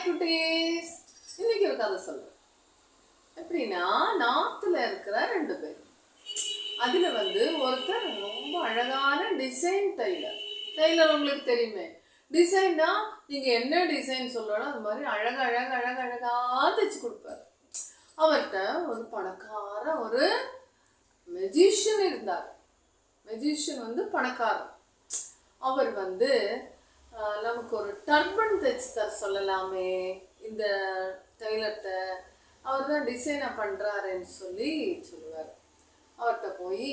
குட்டீஸ், இன்னைக்கு ஒரு கதை சொல்றேன். எப்படின்னா, நார்த்ல இருக்கிற 2 பேர். அதுல ஒருத்தர் ரொம்ப அழகான டிசைன் டெய்லர் உங்களுக்கு தெரியுமே. டிசைன்னா நீங்க என்ன டிசைன் சொல்லணும் அது மாதிரி அழகா தைச்சு கொடுப்பாரு. அவர்கிட்ட ஒரு பணக்கார ஒரு மெஜிஷியன் இருந்தார். மெஜிஷியன் பணக்காரர். அவர் நமக்கு ஒரு டர்பன் தைச்சு தர சொல்லலாமே இந்த டெய்லர்கிட்ட. அவர் தான் டிசைனை பண்ணுறாருன்னு சொல்லுவார். அவர்கிட்ட போய்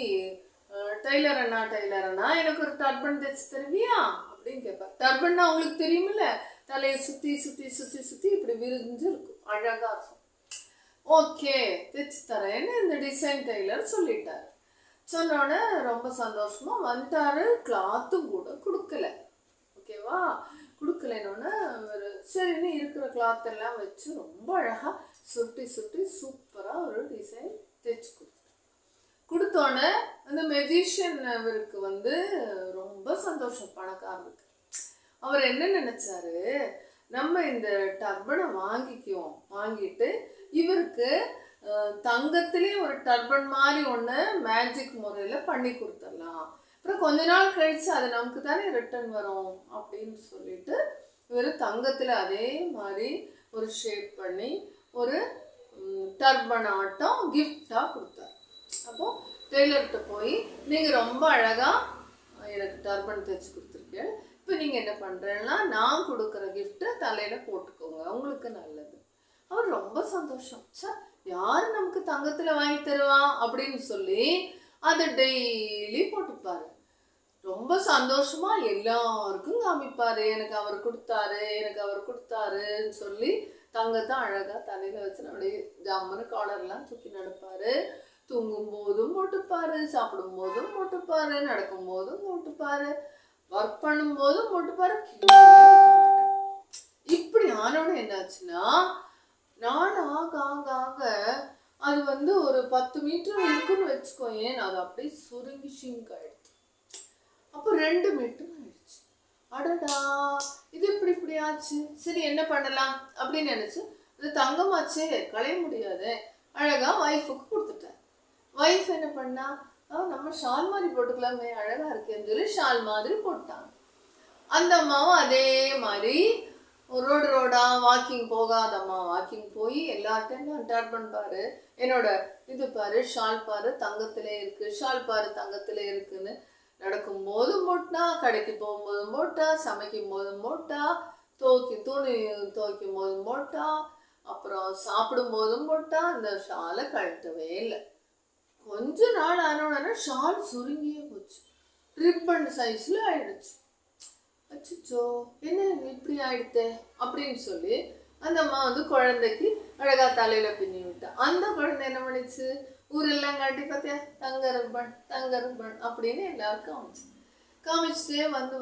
டெய்லர் அண்ணா எனக்கு ஒரு டர்பன் தைச்சு தருவியா அப்படின்னு கேட்பார். டர்பன்னா உங்களுக்கு தெரியுமில்ல, தலையை சுற்றி சுற்றி சுற்றி சுற்றி இப்படி விரிஞ்சு இருக்கும், அழகாக இருக்கும். ஓகே தைச்சு தரேன்னு இந்த டிசைன் டெய்லர் சொல்லிட்டார். சொன்னோடனே ரொம்ப சந்தோஷமா வந்துட்டாரு. கிளாத்தும் கூட கொடுக்கல. ஓகேவா, கொடுக்கலன்னொன்னே ஒரு சரின்னு இருக்கிற கிளாத் எல்லாம் வச்சு ரொம்ப அழகாக சுற்றி சுற்றி சூப்பராக ஒரு டிசைன் தைச்சு கொடுத்தோன்னே அந்த மெஜிஷியன் அவருக்கு ரொம்ப சந்தோஷம். பணக்காரருக்கு அவர் என்ன நினைச்சாரு, நம்ம இந்த டர்பனை வாங்கிட்டு இவருக்கு தங்கத்திலே ஒரு டர்பன் மாதிரி ஒன்று மேஜிக் முறையில் பண்ணி கொடுத்துடலாம். அப்புறம் கொஞ்ச நாள் கழிச்சு அது நமக்கு தானே ரிட்டர்ன் வரும் அப்படின்னு சொல்லிட்டு இவர் தங்கத்தில் அதே மாதிரி ஒரு ஷேப் பண்ணி ஒரு டர்பன் ஆட்டம் கிஃப்டாக கொடுத்தார். அப்போது டெய்லர்கிட்ட போய் நீங்கள் ரொம்ப அழகாக எனக்கு டர்பன் தைச்சு கொடுத்துருக்கேன், இப்போ நீங்கள் என்ன பண்ணுறேன்னா நான் கொடுக்குற கிஃப்ட்டை தலையில் போட்டுக்கோங்க, உங்களுக்கு நல்லது. அவர் ரொம்ப சந்தோஷம். சார் யார் நமக்கு தங்கத்தில் வாங்கி தருவா அப்படின்னு சொல்லி அதை டெய்லி போட்டுப்பாரு. ரொம்ப சந்தோஷமா எல்லாருக்கும் காமிப்பாரு, எனக்கு அவர் கொடுத்தாருன்னு சொல்லி தங்கத்தை அழகா தலையில வச்சு அப்படியே ஜாமனு காலர்லாம் தூக்கி நடப்பாரு. தூங்கும் போதும் போட்டுப்பாரு, சாப்பிடும் போதும் போட்டுப்பாரு, நடக்கும் போதும் போட்டுப்பாரு, ஒர்க் பண்ணும் போதும் போட்டுப்பாரு. இப்படி ஆனோன்னு என்னாச்சுன்னா, நாள் ஆக அது ஒரு 10 மீட்டர் இருக்குன்னு வச்சுக்கோயேன், அது அப்படியே சுருங்கி ஷிங்க் ஆயிடுச்சு. அப்போ 2 மீட்டர் ஆயிடுச்சு. அடடா இது இப்படி ஆச்சு, சரி என்ன பண்ணலாம் அப்படின்னு நினைச்சு, இது தங்கமாச்சே களைய முடியாது, அழகா ஒய்ஃபுக்கு கொடுத்துட்டேன். ஒய்ஃப் என்ன பண்ணா, நம்ம ஷால் மாதிரி போட்டுக்கலாமே அழகா இருக்கேன்னு சொல்லி ஷால் மாதிரி போட்டாங்க. அந்த அம்மாவும் அதே மாதிரி ரோடா வாக்கிங் போகாத அம்மா வாக்கிங் போய் எல்லார்ட்டையும் டர்பன் பாரு, என்னோட இது பாரு, ஷால் பாரு தங்கத்திலே இருக்கு, ஷால் பாரு தங்கத்திலே இருக்குன்னு நடக்கும் போதும் போட்டா, கடைக்கு போகும்போதும் போட்டா, சமைக்கும் போதும் போட்டா, துணி துவைக்கும் போதும் போட்டா, அப்புறம் சாப்பிடும் போதும் போட்டா, இந்த ஷாலை கழட்டவே இல்லை. கொஞ்ச நாள் ஆனோடனே ஷால் சுருங்கியே போச்சு, ரிப்பன் சைஸ்ல ஆயிடுச்சு. அச்சோ என்ன இப்படி ஆயிடுத்தே அப்படின்னு சொல்லி அந்த அம்மா குழந்தைக்கு அழகா தலையில பின்னி விட்டா. அந்த குழந்தை என்ன பண்ணிச்சு, ஊரெல்லாம் காட்டி பார்த்தியா தங்க ரிப்பன் அப்படின்னு எல்லாருக்கும் காமிச்சுட்டே வந்து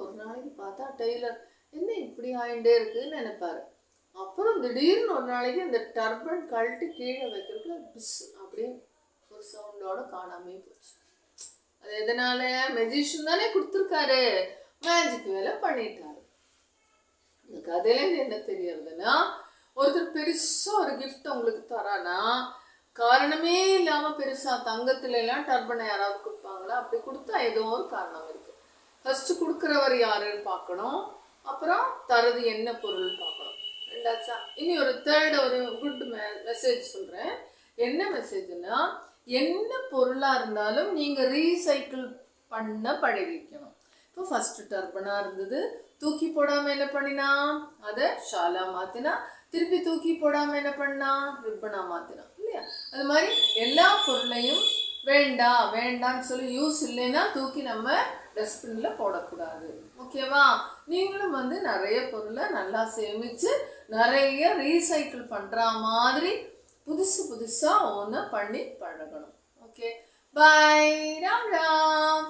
ஒரு நாளைக்கு பார்த்தா டெய்லர் என்ன இப்படி ஆயிட்டே இருக்குன்னு நினைப்பாரு. அப்புறம் திடீர்னு ஒரு நாளைக்கு இந்த டர்பன் கழட்டி கீழே வைக்கிறதுல பிஸ் அப்படின்னு ஒரு சவுண்டோட காணாமே போச்சு. அது எதனால, மெஜிஷியன் தானே கொடுத்துருக்காரு, மேஜிக் வேலை பண்ணிட்டாரு. இந்த கதையில என்ன தெரியறதுன்னா, ஒருத்தர் பெருசா ஒரு கிஃப்ட் உங்களுக்கு தரானா காரணமே இல்லாம பெருசா தங்கத்துல எல்லாம் டர்பனை யாராவது கொடுப்பாங்களா, அப்படி கொடுத்தா ஏதோ ஒரு காரணம் இருக்கு. ஃபர்ஸ்ட் கொடுக்குறவர் யாருன்னு பார்க்கணும், அப்புறம் தரது என்ன பொருள் பார்க்கணும். ரெண்டாச்சா, இனி ஒரு தேர்ட் ஒரு குட் மெசேஜ் சொல்றேன். என்ன மெசேஜ்னா, என்ன பொருளா இருந்தாலும் நீங்க ரீசைக்கிள் பண்ண பழகிக்கணும். இப்போ ஃபர்ஸ்ட் டர்பனா இருந்தது, தூக்கி போடாம என்ன பண்ணினா அதை ஷாலா மாத்தினா, திருப்பி தூக்கி போடாம என்ன பண்ணா ரிப்பனா மாத்தினா இல்லையா. அது மாதிரி எல்லா பொருளையும் வேண்டான்னு சொல்லி யூஸ் இல்லைன்னா தூக்கி நம்ம டஸ்ட்பின்ல போடக்கூடாது. ஓகேவா, நீங்களும் நிறைய பொருளை நல்லா சேமிச்சு நிறைய ரீசைக்கிள் பண்ற மாதிரி புதுசா ஒன்று பண்ணி பழகணும். ஓகே, பாய், ராம் ராம்.